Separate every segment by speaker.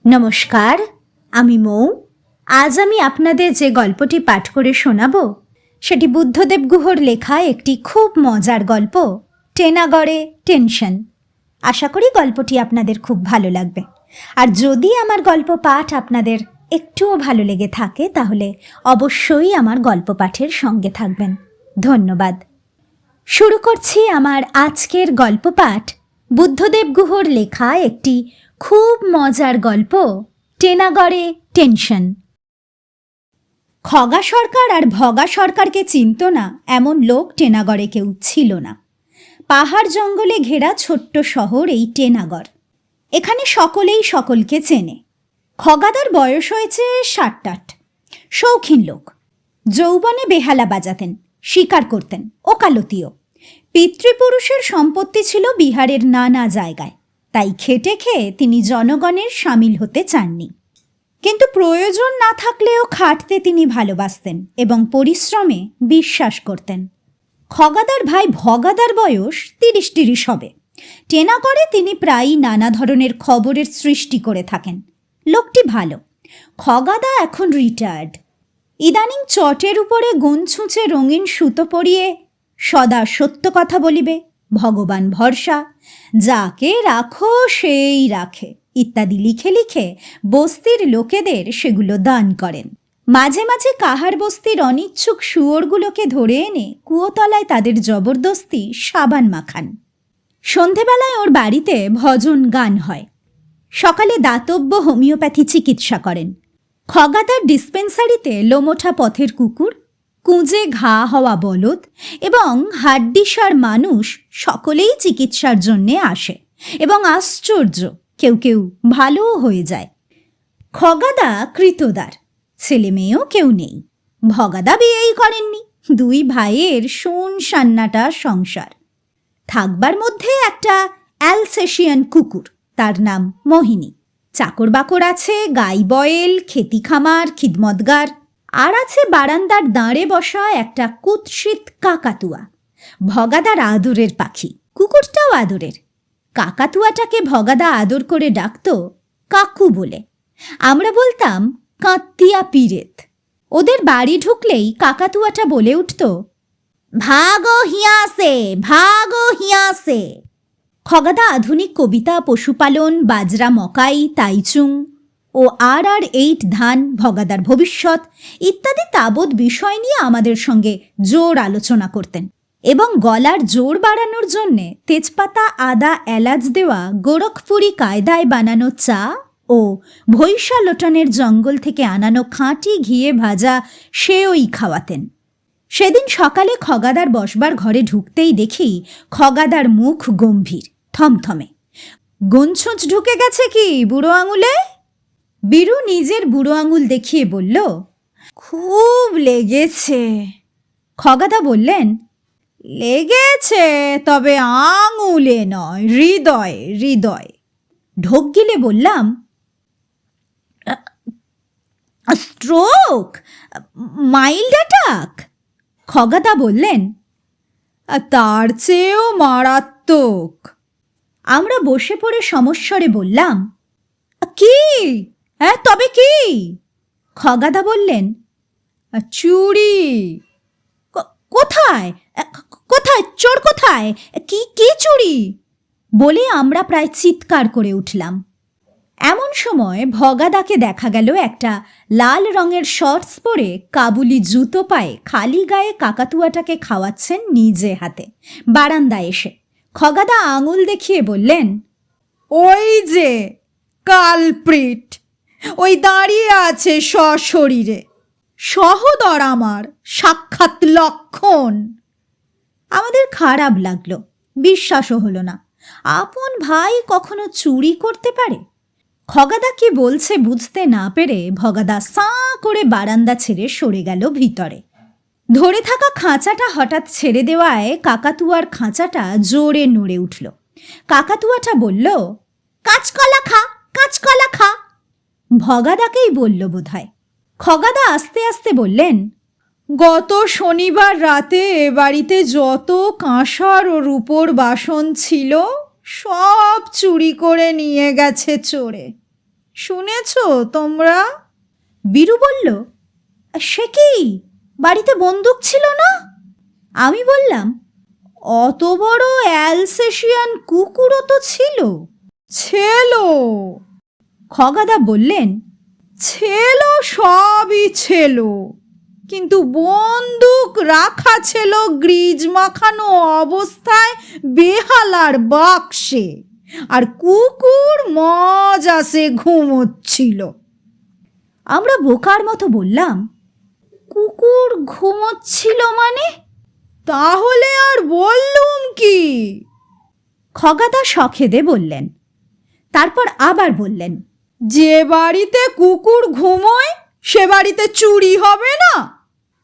Speaker 1: নমস্কার, আমি মৌ। আজ আমি আপনাদের যে গল্পটি পাঠ করে শোনাব সেটি বুদ্ধদেব গুহর লেখা একটি খুব মজার গল্প, টেনাগড়ে টেনশন। আশা করি গল্পটি আপনাদের খুব ভালো লাগবে। আর যদি আমার গল্প পাঠ আপনাদের একটুও ভালো লেগে থাকে তাহলে অবশ্যই আমার গল্প পাঠের সঙ্গে থাকবেন। ধন্যবাদ। শুরু করছি আমার আজকের গল্প পাঠ, বুদ্ধদেব গুহর লেখা একটি খুব মজার গল্প, টেনাগড়ে টেনশন। খগা সরকার আর ভগা সরকারকে চিনত না এমন লোক টেনাগড়ে কেউ ছিল না। পাহাড় জঙ্গলে ঘেরা ছোট্ট শহর এই টেনাগড়। এখানে সকলেই সকলকে চেনে। খগাদার বয়স হয়েছে 60-60। শৌখিন লোক। যৌবনে বেহালা বাজাতেন, শিকার করতেন, ওকালতিও। পিতৃপুরুষের সম্পত্তি ছিল বিহারের নানা জায়গায়, তাই খেটে খেয়ে তিনি জনগণের সামিল হতে চাননি। কিন্তু প্রয়োজন না থাকলেও খাটতে তিনি ভালোবাসতেন এবং পরিশ্রমে বিশ্বাস করতেন। খগাদার ভাই ভগাদার বয়স 30-30 হবে। টেনাগড়ে তিনি প্রায়ই নানা ধরনের খবরের সৃষ্টি করে থাকেন। লোকটি ভালো। খগাদা এখন রিটায়ার্ড। ইদানিং চটের উপরে গুণ ছুঁচে রঙিন সুতো পরিয়ে সদা সত্য কথা বলিবে, ভগবান ভরসা, যাকে রাখো সেই রাখে ইত্যাদি লিখে লিখে বস্তির লোকেদের সেগুলো দান করেন। মাঝে মাঝে কাহার বস্তির অনিচ্ছুক শুয়োরগুলোকে ধরে এনে কুয়োতলায় তাদের জবরদস্তি সাবান মাখান। সন্ধেবেলায় ওর বাড়িতে ভজন গান হয়। সকালে দাতব্য হোমিওপ্যাথি চিকিৎসা করেন। খগাদার ডিসপেন্সারিতে লোমোঠা পথের কুকুর, কুঁজে ঘা হওয়া বলদ এবং হাড্ডিসার মানুষ সকলেই চিকিৎসার জন্যে আসে এবং আশ্চর্য, কেউ কেউ ভালোও হয়ে যায়। খগাদা কৃতদার, ছেলে মেয়েও কেউ নেই। ভগাদা বিয়েই করেননি। 2 ভাইয়ের শুনশান্নাটা সংসার। থাকবার মধ্যে একটা অ্যালসেশিয়ান কুকুর, তার নাম মোহিনী। চাকর বাকর আছে, গাই বয়েল, খেতি খামার, খিদমতগার। আর আছে বারান্দার দাঁড়ে বসা একটা কুৎসিত কাকাতুয়া, ভগাদার আদরের পাখি। কুকুরটাও আদরের। কাকাতুয়াটাকে ভগাদা আদর করে ডাকত কাকু বলে। আমরা বলতাম কাঁতিয়া পিরেত। ওদের বাড়ি ঢুকলেই কাকাতুয়াটা বলে উঠত, ভাগো হিয়াসে, ভাগো হিয়াসে। খগাদা আধুনিক কবিতা, পশুপালন, বাজরা, মকাই, তাইচুং ও RR8 ধান, ভগাদার ভবিষ্যৎ ইত্যাদি তাবৎ বিষয় নিয়ে আমাদের সঙ্গে জোর আলোচনা করতেন এবং গলার জোর বাড়ানোর জন্যে তেজপাতা, আদা, এলাচ দেওয়া গোরখপুরি কায়দায় বানানো চা ও ভৈষা লোটনের জঙ্গল থেকে আনানো খাঁটি ঘিয়ে ভাজা সেওই খাওয়াতেন। সেদিন সকালে খগাদার বসবার ঘরে ঢুকতেই দেখি খগাদার মুখ গম্ভীর, থমথমে। গুনছুঁচ ঢুকে গেছে কি বুড়ো আঙুলে? বীরু নিজের বুড়ো আঙুল দেখিয়ে বলল, খুব লেগেছে। খগাদা বললেন, লেগেছে, তবে আঙুলে নয়, হৃদয়ে হৃদয়ে। ঢোক গিলে বললাম, স্ট্রোক, মাইল্ড অ্যাটাক। খগাদা বললেন, তার চেয়েও মারাত্মক। আমরা বসে পড়ে সমস্বরে বললাম, কি? হ্যাঁ, তবে কি? খগাদা বললেন, চুরি। কোথায় কোথায় চোর কোথায়? কি কি চুরি? বলে আমরা প্রায় চিৎকার করে উঠলাম। এমন সময় ভগাদাকে দেখা গেল একটা লাল রঙের শর্টস পরে, কাবুলি জুতো পায়ে, খালি গায়ে কাকাতুয়াটাকে খাওয়াচ্ছেন নিজে হাতে, বারান্দায় এসে। খগাদা আঙুল দেখিয়ে বললেন, ওই যে কালপ্রিট, ওই দাঁড়িয়ে আছে সশরীরে, সহদর আমার, সাক্ষাৎ লক্ষণ। আমাদের খারাপ লাগলো, বিশ্বাসও হলো না। আপন ভাই কখনো চুরি করতে পারে? খগাদা কি বলছে বুঝতে না পেরে ভগাদা সাঁ করে বারান্দা ছেড়ে সরে গেল ভিতরে। ধরে থাকা খাঁচাটা হঠাৎ ছেড়ে দেওয়ায় কাকাতুয়ার খাঁচাটা জোরে নড়ে উঠল। কাকাতুয়াটা বলল, কাঁচকলা খা, কাঁচকলা খা। ভগাদাকেই বলল বোধহয়। খগাদা আস্তে আস্তে বললেন, গত শনিবার রাতে এ বাড়িতে যত কাঁসার ও রূপোর বাসন ছিল সব চুরি করে নিয়ে গেছে চোরে।
Speaker 2: শুনেছ তোমরা?
Speaker 1: বীরু বলল, সে কি, বাড়িতে বন্দুক ছিল না? আমি বললাম, অত বড় অ্যালসেশিয়ান কুকুরও তো ছিল।
Speaker 2: ছিল।
Speaker 1: খগাদা বললেন,
Speaker 2: ছিল, সবই ছিল, কিন্তু বন্দুক রাখা ছিল গ্রিজ মাখানো অবস্থায় বেহালার বাক্সে, আর কুকুর মজাসে ঘুমোচ্ছিল।
Speaker 1: আমরা বোকার মতো বললাম, কুকুর ঘুমোচ্ছিল মানে?
Speaker 2: তাহলে আর বললুম কি?
Speaker 1: খগাদা শখেদে বললেন। তারপর আবার বললেন,
Speaker 2: যে বাড়িতে কুকুর ঘুমোয় সে বাড়িতে চুরি হবে না?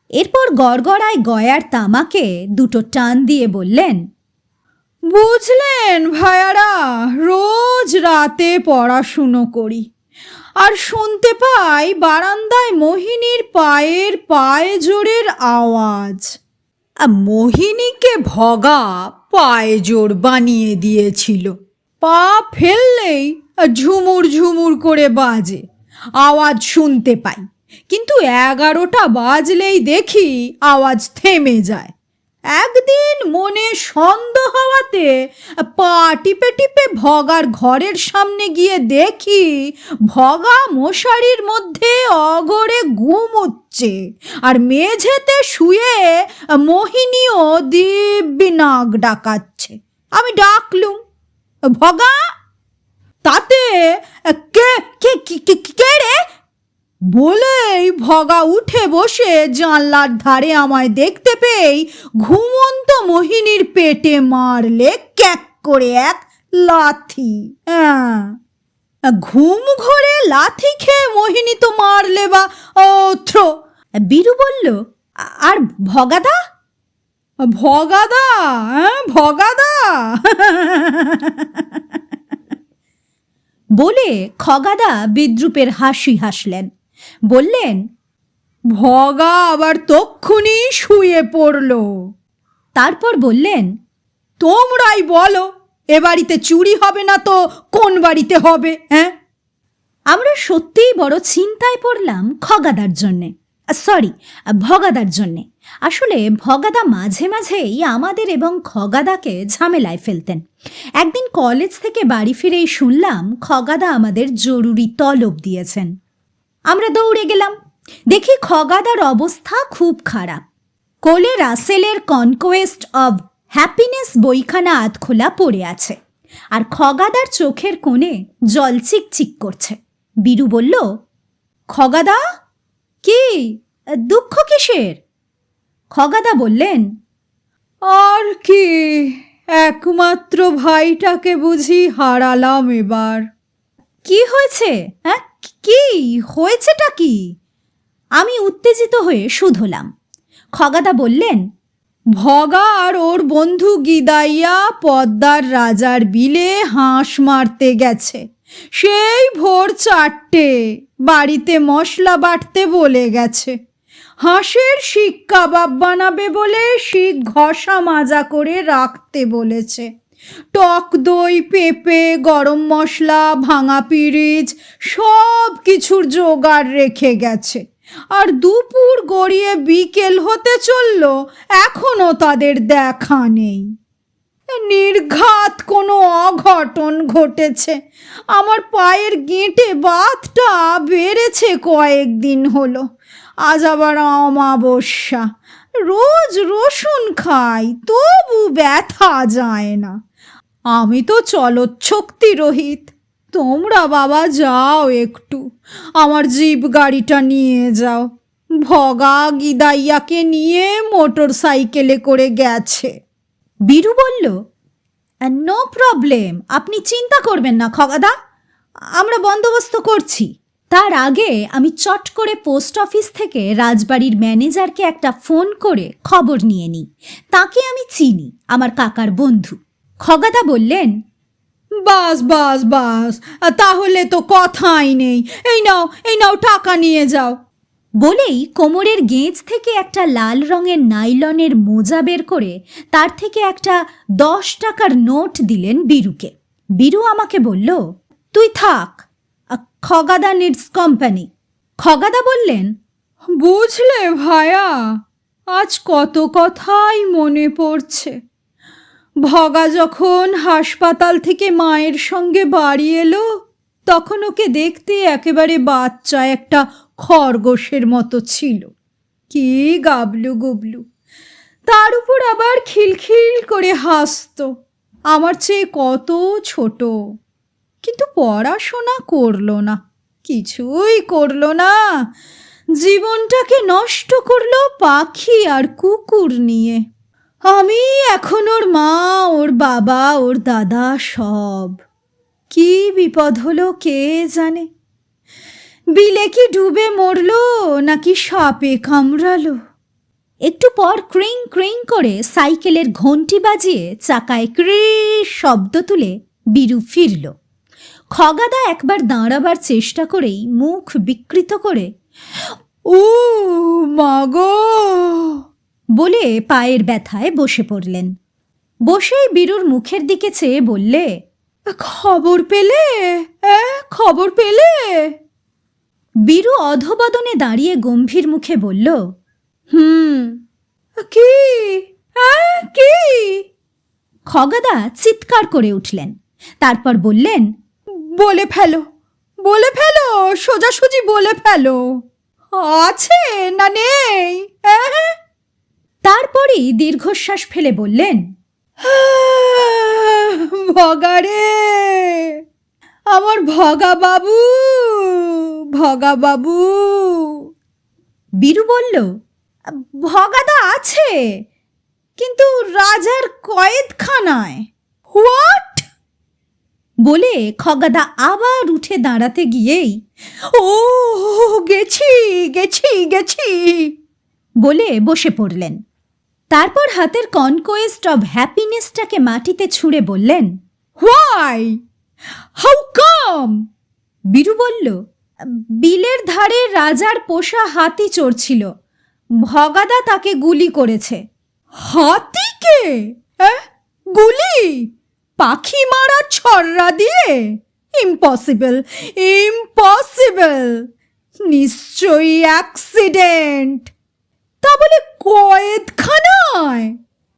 Speaker 1: এরপর গড়গড়ায় গয়ার তামাকে দুটো টান দিয়ে বললেন,
Speaker 2: বুঝলেন ভাইয়ারা, রোজ রাতে পড়াশুনো করি, আর শুনতে পাই বারান্দায় মোহিনীর পায়ের পায়ে জোরের আওয়াজ। মোহিনীকে ভগা পায়ে জোর বানিয়ে দিয়েছিল। পা ফেললেই ঝুমুর ঝুমুর করে বাজে, আওয়াজ শুনতে পাই, কিন্তু 11টা বাজলেই দেখি আওয়াজ থেমে যায়। একদিন মনে সন্দেহ হওয়াতে পা টিপে টিপে ভগার ঘরের সামনে গিয়ে দেখি ভগা মশারির মধ্যে অগরে ঘুমোচ্ছে, আর মেঝেতে শুয়ে মোহিনীও দিব্যি নাক ডাকাচ্ছে। আমি ডাকলুম, ভগা! তাতে কে কে কে কে রে বলেই ভগা উঠে বসে জানলার ধারে আমায় দেখতে পেয়েই ঘুমন্ত মোহিনীর পেটে মারলে ক্যাক করে এক লাথি। ঘুম ঘরে লাথি খেয়ে মোহিনী তো মারলে বা অথ্র।
Speaker 1: বীরু বলল, আর ভগাদা?
Speaker 2: ভগাদা? ভগাদা
Speaker 1: বলে খগাদা বিদ্রুপের হাসি হাসলেন। বললেন,
Speaker 2: ভগা আবার তক্ষুনি শুয়ে পড়ল।
Speaker 1: তারপর বললেন,
Speaker 2: তোমরাই বলো, এ বাড়িতে চুরি হবে না তো কোন বাড়িতে হবে?
Speaker 1: আমরা সত্যিই বড় চিন্তায় পড়লাম খগাদার জন্যে, সরি ভগাদার জন্যে। আসলে ভগাদা মাঝে মাঝেই আমাদের এবং খগাদাকে ঝামেলায় ফেলতেন। একদিন কলেজ থেকে বাড়ি ফিরেই শুনলাম খগাদা আমাদের জরুরি তলব দিয়েছেন। আমরা দৌড়ে গেলাম, দেখি খগাদার অবস্থা খুব খারাপ। কোলে রাসেলের কনকোয়েস্ট অব হ্যাপিনেস বইখানা আধখোলা পড়ে আছে, আর খগাদার চোখের কোণে জল চিকচিক করছে। বীরু বলল, খগাদা, কি দুঃখ কিসের? খগাদা বললেন,
Speaker 2: আর কি, একমাত্র ভাইটাকে বুঝি হারালাম এবার।
Speaker 1: কি হয়েছে? কি হয়েছেটা কি? আমি উত্তেজিত হয়ে শুধলাম। খগাদা বললেন,
Speaker 2: ভগা আর ওর বন্ধু গিদাইয়া পদ্মার রাজার বিলে হাঁস মারতে গেছে। সেই ভোর 4টে বাড়িতে মশলা বাটতে বলে গেছে। হাঁসের শিক কাবাব বানাবে বলে শিক ঘষা মাজা করে রাখতে বলেছে। টক দই, পেঁপে, গরম মশলা, ভাঙা পিরিচ সব কিছুর জোগাড় রেখে গেছে। আর দুপুর গড়িয়ে বিকেল হতে চলল, এখনো তাদের দেখা নেই। নির্ঘাত কোনো অঘটন ঘটেছে। আমার পায়ের গেঁটে বাতটা বেড়েছে কয়েকদিন হলো। আজ আবার অমাবস্যা, রোজ রসুন খাই, তবু ব্যথা যায় না। আমি তো চলচ্ছক্তি রহিত। তোমরা বাবা যাও একটু, আমার জিপ গাড়িটা নিয়ে যাও। ভগা গিদাইয়াকে নিয়ে মোটর সাইকেলে করে গেছে।
Speaker 1: বীরু বলল, নো প্রবলেম, আপনি চিন্তা করবেন না খগাদা, আমরা বন্দোবস্ত করছি। তার আগে আমি চট করে পোস্ট অফিস থেকে রাজবাড়ির ম্যানেজারকে একটা ফোন করে খবর নিয়ে নিই। তাকে আমি চিনি, আমার কাকার বন্ধু। খগাদা বললেন,
Speaker 2: বাস বাস বাস, তাহলে তো কথাই নেই। এই নাও টাকা নিয়ে যাও।
Speaker 1: বলেই কোমরের গেঁজ থেকে একটা লাল রঙের নাইলনের মোজা বের করে তার থেকে একটা 10 টাকার নোট দিলেন বীরুকে। বীরু আমাকে বলল, তুই থাক। খগাদা নিডস কোম্পানি। খগাদা বললেন,
Speaker 2: বুঝলে ভায়া, আজ কত কথাই মনে পড়ছে। ভগা যখন হাসপাতাল থেকে মায়ের সঙ্গে বাড়ি এলো, তখন ওকে দেখতে একেবারে বাচ্চা একটা খরগোশের মতো ছিল। কি গাবলু গুবলু, তার উপর আবার খিলখিল করে হাসতো। আমার চেয়ে কত ছোট, কিন্তু পড়াশোনা করলো না, কিছুই করলো না। জীবনটাকে নষ্ট করলো পাখি আর কুকুর নিয়ে। আমি এখন ওর মা, ওর বাবা, ওর দাদা সব। কি বিপদ হলো কে জানে। বিলে কি ডুবে মরলো নাকি সাপে কামড়ালো।
Speaker 1: একটু পর ক্রিং ক্রিং করে সাইকেলের ঘন্টি বাজিয়ে চাকায় ক্রিস শব্দ তুলে বীরু ফিরল। খগাদা একবার দাঁড়াবার চেষ্টা করেই মুখ বিকৃত করে
Speaker 2: ও মাগো
Speaker 1: বলে পায়ের ব্যথায় বসে পড়লেন। বসেই বীরুর মুখের দিকে চেয়ে বললে,
Speaker 2: খবর পেলে? খবর পেলে?
Speaker 1: বীরু অধবদনে দাঁড়িয়ে গম্ভীর মুখে বলল,
Speaker 2: কি? কি?
Speaker 1: খগাদা চিৎকার করে উঠলেন। তারপর বললেন,
Speaker 2: বলে ফেলো, বলে ফেলো, সোজাসুজি বলে ফেলো। আছে না নেই?
Speaker 1: তারপরই দীর্ঘশ্বাস ফেলে বললেন,
Speaker 2: ভগারে, আমার ভগা বাবু, ভগা বাবু।
Speaker 1: বীরু বলল, ভগাদা আছে, কিন্তু রাজার কয়েদখানায়।
Speaker 2: হোয়াট?
Speaker 1: বলে খগাদা আবার উঠে দাঁড়াতে গিয়েই,
Speaker 2: ও গেছি গেছি গেছি
Speaker 1: বলে বসে পড়লেন। তারপর হাতের কনকোয়েস্ট অব হ্যাপিনেসটাকে মাটিতে ছুঁড়ে বললেন,
Speaker 2: হোয়াই? How come?
Speaker 1: বীরু বলল, বিলের ধারে রাজার পোষা হাতি চড়ছিল, ভগাদা তাকে গুলি করেছে।
Speaker 2: হাতিকে? গুলি? পাখি মারা ছড়রা দিয়ে? Impossible, impossible. নিশ্চয়ই অ্যাক্সিডেন্ট। তা বলে কয়েদখানায়?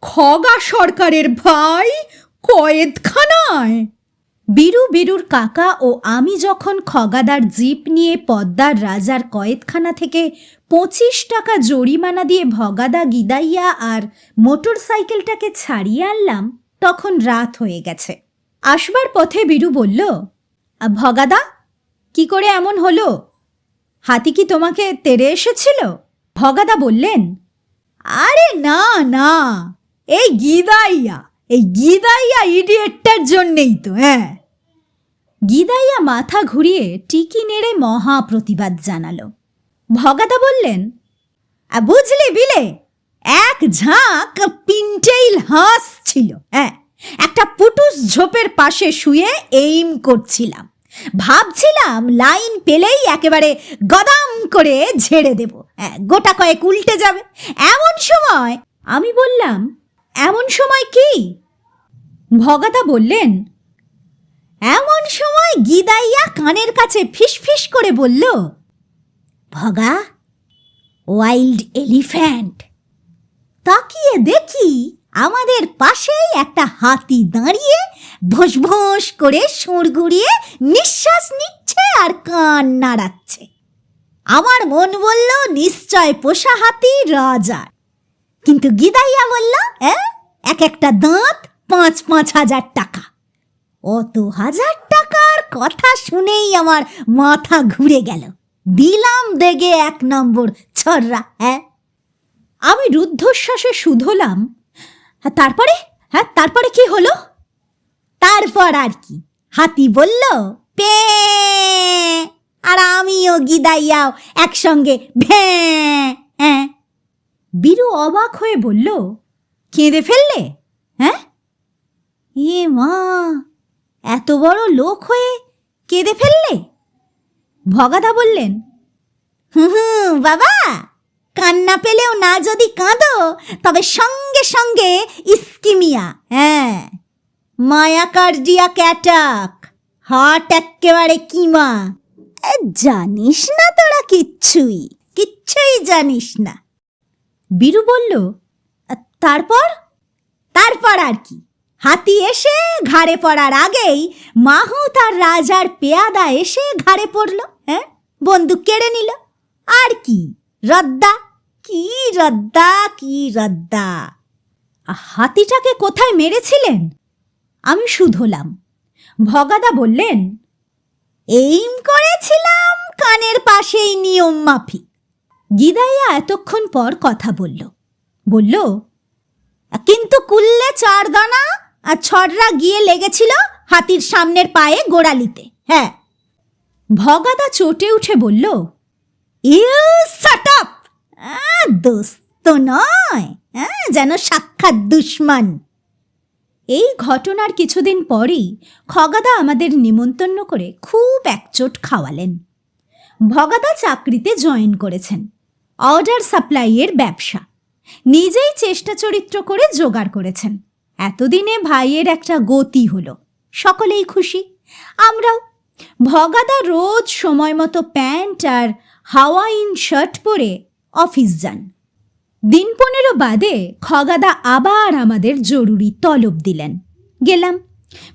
Speaker 2: খগা সরকারের ভাই কয়েদখানায়?
Speaker 1: বীরু, বীরুর কাকা ও আমি যখন খগাদার জিপ নিয়ে পদ্মার রাজার কয়েদখানা থেকে 25 টাকা জরিমানা দিয়ে ভগাদা, গিদাইয়া আর মোটর সাইকেলটাকে ছাড়িয়ে আনলাম, তখন রাত হয়ে গেছে। আসবার পথে বীরু বলল, ভগাদা, কি করে এমন হলো? হাতি কি তোমাকে তেড়ে এসেছিল? ভগাদা বললেন,
Speaker 2: আরে না না, এই গিদাইয়া ইডিয়েটটার জন্যেই তো।
Speaker 1: গিদাইয়া মাথা ঘুরিয়ে টিকি নেড়ে মহা প্রতিবাদ জানালো। ভগাদা বললেন,
Speaker 2: বুঝলি বিলে, এক ঝাঁক পিনটেইল হাঁস ছিল। একটা পুটুস ঝোপের পাশে শুয়ে এইম করছিলাম। ভাবছিলাম লাইন পেলেই একেবারে গদাম করে ঝেড়ে দেব, গোটা কয়েক উল্টে যাবে। এমন সময়
Speaker 1: আমি বললাম, এমন সময় কি? ভগাদা বললেন,
Speaker 2: এমন সময় গিদাইয়া কানের কাছে ফিসফিস করে বলল, ভগা, ওয়াইল্ড এলিফ্যান্ট। তাকিয়ে দেখি আমাদের পাশেই একটা হাতি দাঁড়িয়ে ভোঁস ভোঁস করে সুর ঘুরিয়ে নিঃশ্বাস নিচ্ছে আর কান নাড়াচ্ছে। আমার মন বলল নিশ্চয় পোষা হাতি রাজার। কিন্তু গিদাইয়া বলল, এক একটা দাঁত 5,000 টাকা। অত 1000 টাকার কথা শুনেই আমার মাথা ঘুরে গেল। দিলাম দেগে 1 নম্বর ছড়রা।
Speaker 1: আমি রুদ্ধশ্বাসে শুধলাম, তারপরে কি হলো?
Speaker 2: তারপর আর কি, হাতি বলল পে, আর আমিও গিদাইয়াও একসঙ্গে ভ্যাঁ।
Speaker 1: বীরু অবাক হয়ে বলল,
Speaker 2: কেঁদে ফেললে? এ মা, এত বড় লোক হয়ে কেঁদে ফেললে?
Speaker 1: ভগাদা বললেন,
Speaker 2: বাবা, কান্না পেলেও না যদি কাঁদো, তবে সঙ্গে সঙ্গে ইস্কিমিয়া, মায়াকার্ডিয়াক অ্যাটাক, হার্ট এক্কেবারে কিমা।
Speaker 1: জানিস না তোরা কিচ্ছুই কিচ্ছুই জানিস না। বীরু বলল, তারপর? তারপর আর কি, হাতি এসে ঘাড়ে পড়ার আগেই মাহুত আর রাজার পেয়াদা এসে ঘাড়ে পড়ল, হ্যাঁ, বন্দুক কেড়ে নিল। আর কি রদ্দা, কি রদ্দা, কি রদ্দা। হাতিটাকে কোথায় মেরেছিলেন? আমি শুধলাম। ভগাদা বললেন, এইম করেছিলাম কানের পাশেই নিয়ম মাফিক। গিদাইয়া এতক্ষণ পর কথা বলল, কিন্তু কুল্লে 4 দানা আর ছড়রা গিয়ে লেগেছিল হাতির সামনের পায়ে গোড়ালিতে। হ্যাঁ। ভগাদা চটে উঠে বলল, ইউ শাট আপ, দোস্ত নয়, যেন সাক্ষাৎ দুশমন। এই ঘটনার কিছুদিন পরেই খগাদা আমাদের নিমন্ত্রণ করে খুব একচোট খাওয়ালেন। ভগাদা চাকরিতে জয়েন করেছেন, অর্ডার সাপ্লাইয়ের ব্যবসা, নিজেই চেষ্টা চরিত্র করে জোগাড় করেছেন। এতদিনে ভাইয়ের একটা গতি হলো, সকলেই খুশি, আমরাও। ভগাদা রোজ সময় মতো প্যান্ট আর হাওয়াইন শার্ট পরে অফিস যান। দিন 15 বাদে খগাদা আবার আমাদের জরুরি তলব দিলেন। গেলাম,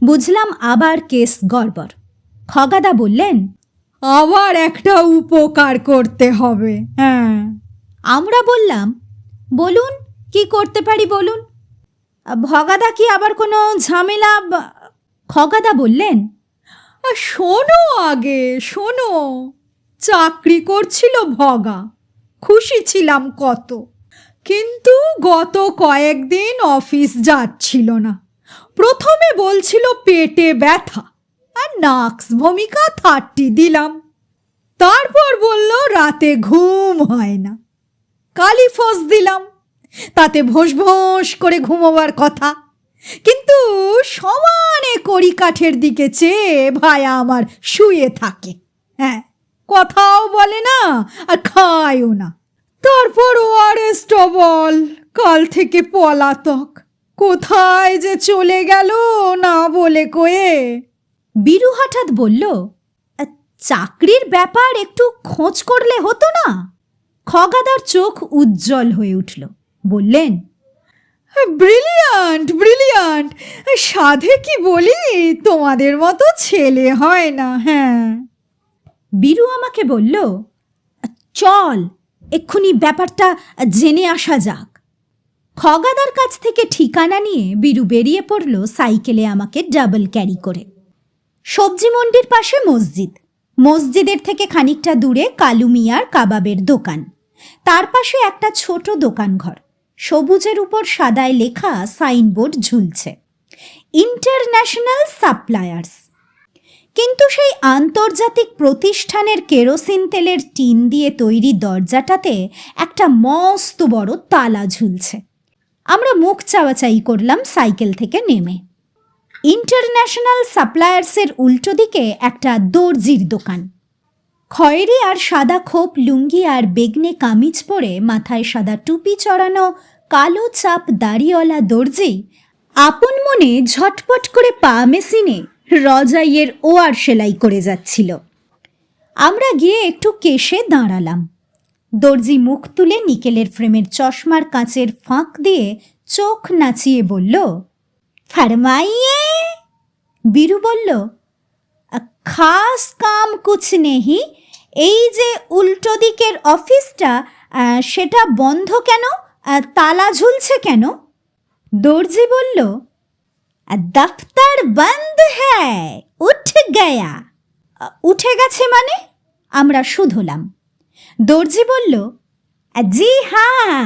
Speaker 1: বুঝলাম আবার কেস গড়বড়। খগাদা বললেন,
Speaker 2: আবার একটা উপকার করতে হবে। হ্যাঁ।
Speaker 1: আমরা বললাম, বলুন, কি করতে পারি বলুন। ভগাদা কি আবার কোনো ঝামেলা? খগাদা বললেন,
Speaker 2: শোনো আগে শোনো। চাকরি করছিল ভগা, খুশি ছিলাম কত, কিন্তু গত কয়েকদিন অফিস যাচ্ছিল না। প্রথমে বলছিল পেটে ব্যথা আর নাক্স ভূমিকা 30 দিলাম। তারপর বলল রাতে ঘুম হয় না, কালিফস দিলাম, তাতে ভোঁস ভোঁস করে ঘুমোবার কথা। কিন্তু সমানে কড়িকাঠের দিকে চেয়ে ভায়া আমার শুয়ে থাকে। হ্যাঁ, কথাও বলে না আর খায়ও না। তারপর ওআরএস বল, কাল থেকে পলাতক, কোথায় যে চলে গেল না বলে কয়ে।
Speaker 1: বীরু হঠাৎ বলল, চাকরির ব্যাপার একটু খোঁজ করলে হতো না? খগাদার চোখ উজ্জ্বল হয়ে উঠল, বললেন,
Speaker 2: ব্রিলিয়ান্ট ব্রিলিয়ান্ট, সাধে কি বলি, তোমাদের মতো ছেলে হয় না। হ্যাঁ।
Speaker 1: বীরু আমাকে বলল, চল এক্ষুনি ব্যাপারটা জেনে আসা যাক। খগাদার কাছ থেকে ঠিকানা নিয়ে বীরু বেরিয়ে পড়ল সাইকেলে আমাকে ডাবল ক্যারি করে। সবজি মন্ডির পাশে মসজিদ, মসজিদের থেকে খানিকটা দূরে কালু মিয়ার কাবাবের দোকান, তার পাশে একটা ছোট দোকান ঘর, সবুজের উপর সাদায় লেখা সাইনবোর্ড ঝুলছে, ইন্টারন্যাশনাল সাপ্লায়ার্স। কিন্তু সেই আন্তর্জাতিক প্রতিষ্ঠানের কেরোসিন তেলের টিন দিয়ে তৈরি দরজাটাতে একটা মস্ত বড় তালা ঝুলছে। আমরা মুখ চাওয়াচাই করলাম সাইকেল থেকে নেমে। ইন্টারন্যাশনাল সাপ্লায়ার্সের উল্টো দিকে একটা দর্জির দোকান। খয়েরি আর সাদা খোপ লুঙ্গি আর বেগনে কামিজ পরে মাথায় সাদা টুপি চড়ানো কালো চাপ দাড়িওয়ালা দর্জি আপন মনে ঝটপট করে পা মেশিনে রজাইয়ের ওয়ার সেলাই করে যাচ্ছিল। আমরা গিয়ে একটু কেশে দাঁড়ালাম। দর্জি মুখ তুলে নিকেলের ফ্রেমের চশমার কাঁচের ফাঁক দিয়ে চোখ নাচিয়ে বলল, ফরমাইয়ে। বীরু বলল, খাস কাম কুছ নেহি, এই যে উল্টো দিকের অফিসটা সেটা বন্ধ কেন, তালা ঝুলছে কেন? দর্জি বলল, দফতর বন্ধ হ্যায়, উঠ গয়া। উঠে গেছে মানে? আমরা শুধলাম। দর্জি বলল, জি হ্যাঁ।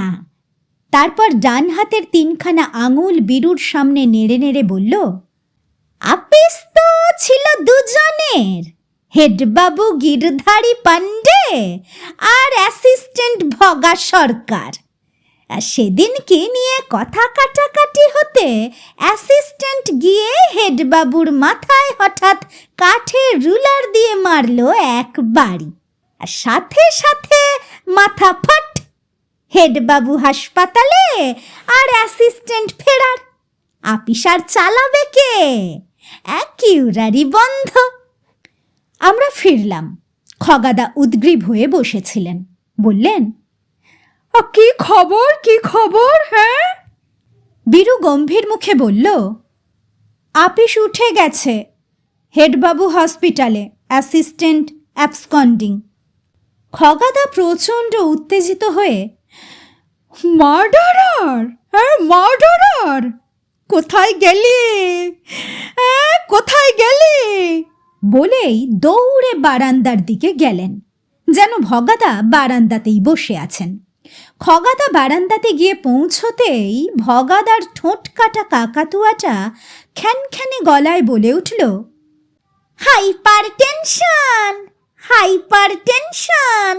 Speaker 1: তারপর ডান হাতের 3খানা আঙুল বীরুর সামনে নেড়ে নেড়ে বলল, আপিস তো ছিল দুজনের, হেডবাবু গিরধারী পান্ডে আর অ্যাসিস্ট্যান্ট ভগা সরকার। সেদিন কি নিয়ে কথা কাটাকাটি হতে অ্যাসিস্ট্যান্ট গিয়ে হেডবাবুর মাথায় হঠাৎ কাঠের রুলার দিয়ে মারল এক বাড়ি, আর সাথে সাথে মাথা ফট। হেডবাবু হাসপাতালে আর অ্যাসিস্ট্যান্ট ফেরার। আপিসার চালাবে কে? একেবারেই বন্ধ। আমরা ফিরলাম। খগাদা উদ্গ্রীব হয়ে বসেছিলেন। বললেন,
Speaker 2: কি খবর হ্যাঁ?
Speaker 1: বীরু গম্ভীর মুখে বলল, আপিস উঠে গেছে, হেডবাবু হসপিটালে, অ্যাসিস্ট্যান্ট অ্যাবসকন্ডিং। খগাদা প্রচণ্ড উত্তেজিত হয়ে,
Speaker 2: মার্ডারার? হ্যাঁ, মার্ডারার? কোথায় গেলি? কোথায় গেলি?
Speaker 1: বলেই দৌড়ে বারান্দার দিকে গেলেন, যেন ভগাদা বারান্দাতেই বসে আছেন। খগাদা বারান্দাতে গিয়ে পৌঁছতেই ভগাদার ঠোঁট কাটা কাকাতুয়াটা খ্যানখ্যানে গলায় বলে উঠল, হাইপার টেনশন, হাইপার টেনশন।